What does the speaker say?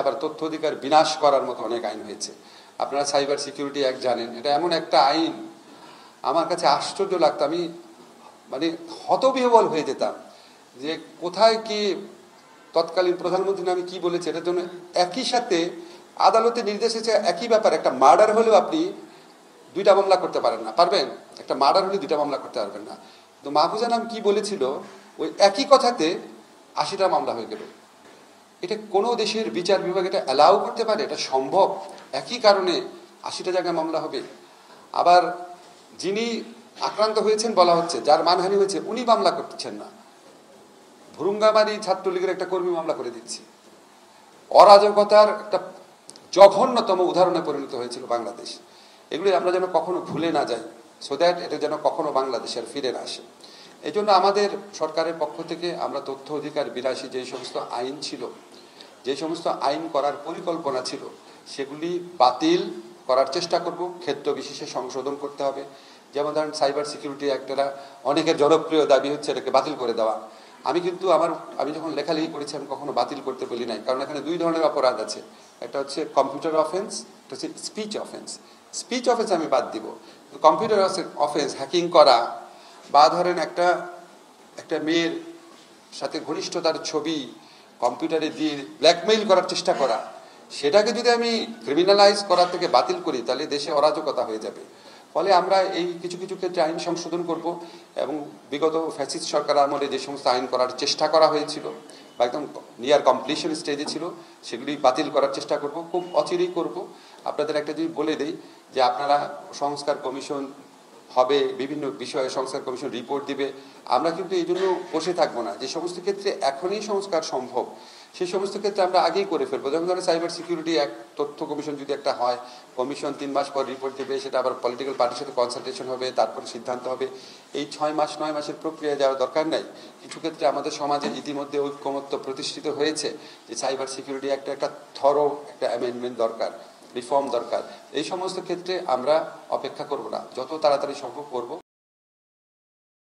আবার তথ্য অধিকার বিনাশ করার মতো অনেক আইন হয়েছে। আপনারা সাইবার সিকিউরিটি অ্যাক্ট জানেন, এটা এমন একটা আইন আমার কাছে আশ্চর্য লাগতো। আমি মানে হতবিহ্বল হয়ে যেতাম যে কোথায় কি তৎকালীন প্রধানমন্ত্রী নামে কি বলেছে। এটার জন্য একই সাথে আদালতে নির্দেশ এসেছে একই ব্যাপার, একটা মার্ডার হলেও আপনি 2টা মামলা করতে পারেন না, পারবেন? একটা মার্ডার হলে 2টা মামলা করতে পারবেন না। তো মাহফুজা নাম কি বলেছিল, ওই একই কথাতে 80টা মামলা হয়ে গেল। এটা কোনো দেশের বিচার বিভাগ এটা অ্যালাউ করতে পারে? এটা সম্ভব? একই কারণে 80টা জায়গায় মামলা হবে। আবার যিনি আক্রান্ত হয়েছেন বলা হচ্ছে, যার মানহানি হয়েছে, উনি মামলা করতেছেন না। ভুরুঙ্গামারি ছাত্রলীগের একটা কর্মী মামলা করে দিচ্ছে। অরাজকতার একটা জঘন্যতম উদাহরণে পরিণত হয়েছিল বাংলাদেশ। এগুলি আমরা যেন কখনো ভুলে না যাই, সো দ্যাট এটা যেন কখনো বাংলাদেশের ফিরে না আসে। এই জন্য আমাদের সরকারের পক্ষ থেকে আমরা তথ্য অধিকার বিরাশী যে সমস্ত আইন ছিল, যে সমস্ত আইন করার পরিকল্পনা ছিল, সেগুলি বাতিল করার চেষ্টা করব। ক্ষেত্র বিশেষে সংশোধন করতে হবে। যেমন ধরেন সাইবার সিকিউরিটি অ্যাক্টেরা অনেকের জনপ্রিয় দাবি হচ্ছে এটাকে বাতিল করে দেওয়া। আমি যখন লেখালেখি করেছি আমি কখনো বাতিল করতে বলি নাই, কারণ এখানে 2 ধরনের অপরাধ আছে। একটা হচ্ছে কম্পিউটার অফেন্স, একটা হচ্ছে স্পিচ অফেন্স। স্পিচ অফেন্স আমি বাদ দিব, কম্পিউটার অফেন্স, হ্যাকিং করা বা ধরেন একটা মেয়ের সাথে ঘনিষ্ঠতার ছবি কম্পিউটারে দিয়ে ব্ল্যাকমেইল করার চেষ্টা করা, সেটাকে যদি আমি ক্রিমিনালাইজ করার থেকে বাতিল করি তাহলে দেশে অরাজকতা হয়ে যাবে। ফলে আমরা এই কিছু কিছু ক্ষেত্রে আইন সংশোধন করব এবং বিগত ফ্যাসিস্ট সরকার আমলে যে সমস্ত আইন করার চেষ্টা করা হয়েছিল বা একদম নিয়ার কমপ্লিশন স্টেজে ছিল, সেগুলি বাতিল করার চেষ্টা করব, খুব অচিরেই করব। আপনাদের একটা যদি বলে দেই যে আপনারা সংস্কার কমিশন হবে, বিভিন্ন বিষয়ে সংস্কার কমিশন রিপোর্ট দিবে। আমরা কিন্তু এই জন্য বসে থাকবো না। যে সমস্ত ক্ষেত্রে এখনই সংস্কার সম্ভব সেই সমস্ত ক্ষেত্রে আমরা আগেই করে ফেলবো। যেমন ধরেন সাইবার সিকিউরিটি অ্যাক্ট, তথ্য কমিশন যদি একটা হয়, কমিশন 3 মাস পর রিপোর্ট দেবে, সেটা আবার পলিটিক্যাল পার্টির সাথে কনসালটেশন হবে, তারপরে সিদ্ধান্ত হবে। এই 6 মাস 9 মাসের প্রক্রিয়া যাওয়ার দরকার নাই। কিছু ক্ষেত্রে আমাদের সমাজে ইতিমধ্যে ঐক্যমত্য প্রতিষ্ঠিত হয়েছে যে সাইবার সিকিউরিটি একটা থরো একটা অ্যামেন্ডমেন্ট দরকার, রিফর্ম দরকার। এই সমস্ত ক্ষেত্রে আমরা অপেক্ষা করব না, যত তাড়াতাড়ি সম্ভব করব।